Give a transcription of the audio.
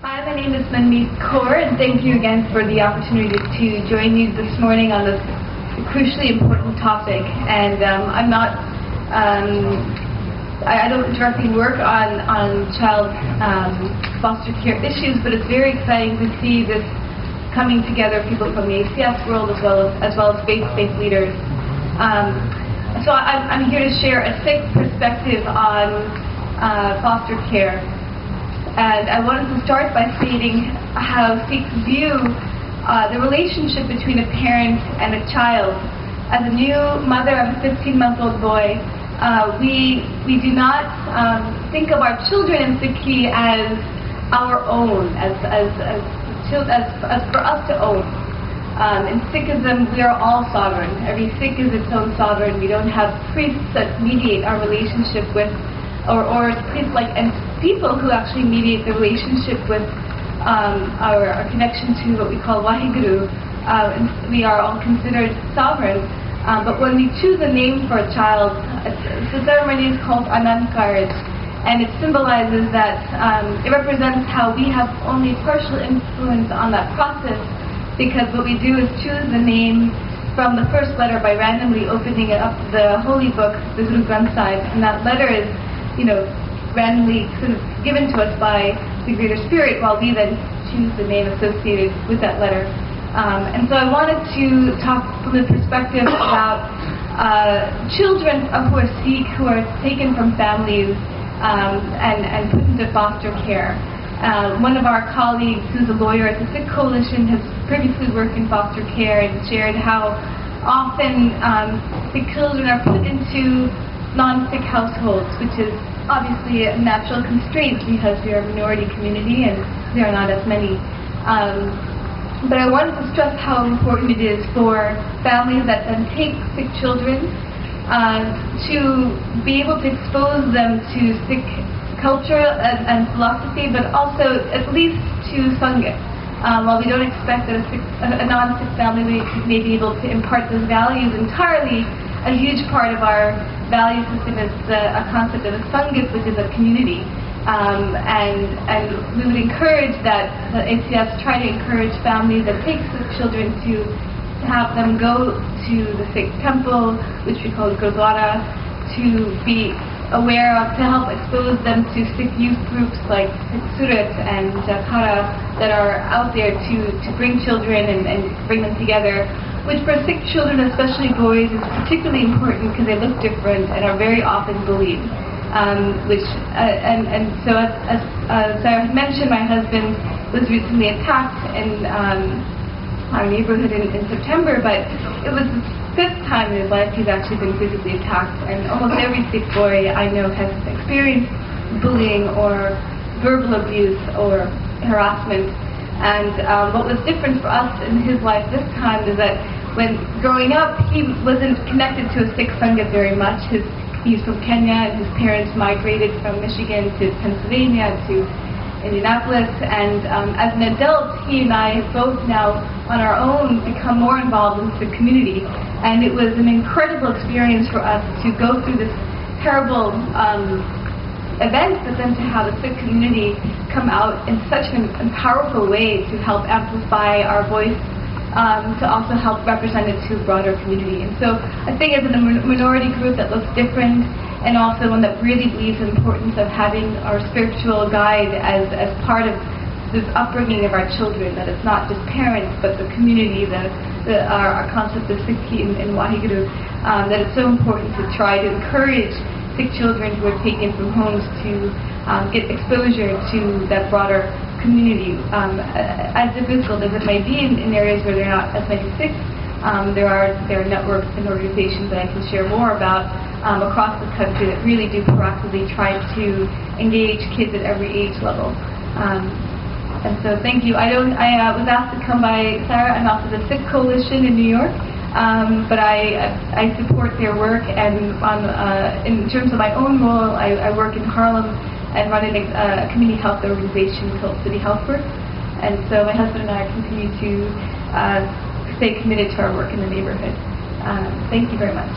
Hi, my name is Manmeet Kaur, and thank you again for the opportunity to join you this morning on this crucially important topic. And I don't directly work on child foster care issues, but it's very exciting to see this coming together, people from the ACS world as well as faith-based leaders. So I'm here to share a Sikh perspective on foster care. And I wanted to start by stating how Sikhs view the relationship between a parent and a child. As a new mother of a 15-month-old boy, we do not think of our children in Sikhi as our own, as for us to own. In Sikhism, we are all sovereign. Every Sikh is its own sovereign. We don't have priests that mediate our relationship with, or priests-like people who actually mediate the relationship with our connection to what we call Waheguru. We are all considered sovereign. But when we choose a name for a child, the ceremony is called Anandkaraj, and it symbolizes that it represents how we have only partial influence on that process, because what we do is choose the name from the first letter by randomly opening up the holy book, the Guru Granth Sahib, and that letter is, randomly sort of given to us by the Greater Spirit, while we then choose the name associated with that letter. And so I wanted to talk from the perspective about children who are Sikh, who are taken from families and put into foster care. One of our colleagues, who's a lawyer at the Sikh Coalition, has previously worked in foster care and shared how often Sikh children are put into non-Sikh households, which is obviously a natural constraint because we are a minority community and there are not as many. But I wanted to stress how important it is for families that then take Sikh children to be able to expose them to Sikh culture and philosophy, but also at least to Sangat. While we don't expect that a non-Sikh family may be able to impart those values entirely, a huge part of our value system is a concept of a Sangat, which is a community. And we would encourage that the ACS try to encourage families that take Sikh children to have them go to the Sikh temple, which we call Gurdwara, to be aware of, to help expose them to Sikh youth groups like Sikh Surat and Khara that are out there to bring children and bring them together, which for Sikh children, especially boys, is particularly important because they look different and are very often bullied. So as Sarah mentioned, my husband was recently attacked in our neighborhood in September, but it was the fifth time in his life he's actually been physically attacked, and almost every Sikh boy I know has experienced bullying or verbal abuse or harassment. And what was different for us in his life this time is that when growing up, he wasn't connected to a Sikh Sangat very much. He's from Kenya, and his parents migrated from Michigan to Pennsylvania to Indianapolis, and as an adult, he and I have both now, on our own, become more involved in the community, and it was an incredible experience for us to go through this terrible event, but then to have the Sikh community come out in such a powerful way to help amplify our voice, to also help represent it to a broader community. And so I think as a minority group that looks different, and also one that really believes in the importance of having our spiritual guide as part of this upbringing of our children, that it's not just parents, but the community, our concept of Sikhi in Waheguru, that it's so important to try to encourage Sikh children who are taken from homes to get exposure to that broader community. As difficult as it may be in areas where there are not as many Sikhs, there are networks and organizations that I can share more about across the country that really do proactively try to engage kids at every age level. And so thank you. I was asked to come by Sarah. I'm also the Sikh Coalition in New York, but I support their work. And in terms of my own role, I work in Harlem and run a community health organization called City Health Work. And so my husband and I continue to stay committed to our work in the neighborhood. Thank you very much.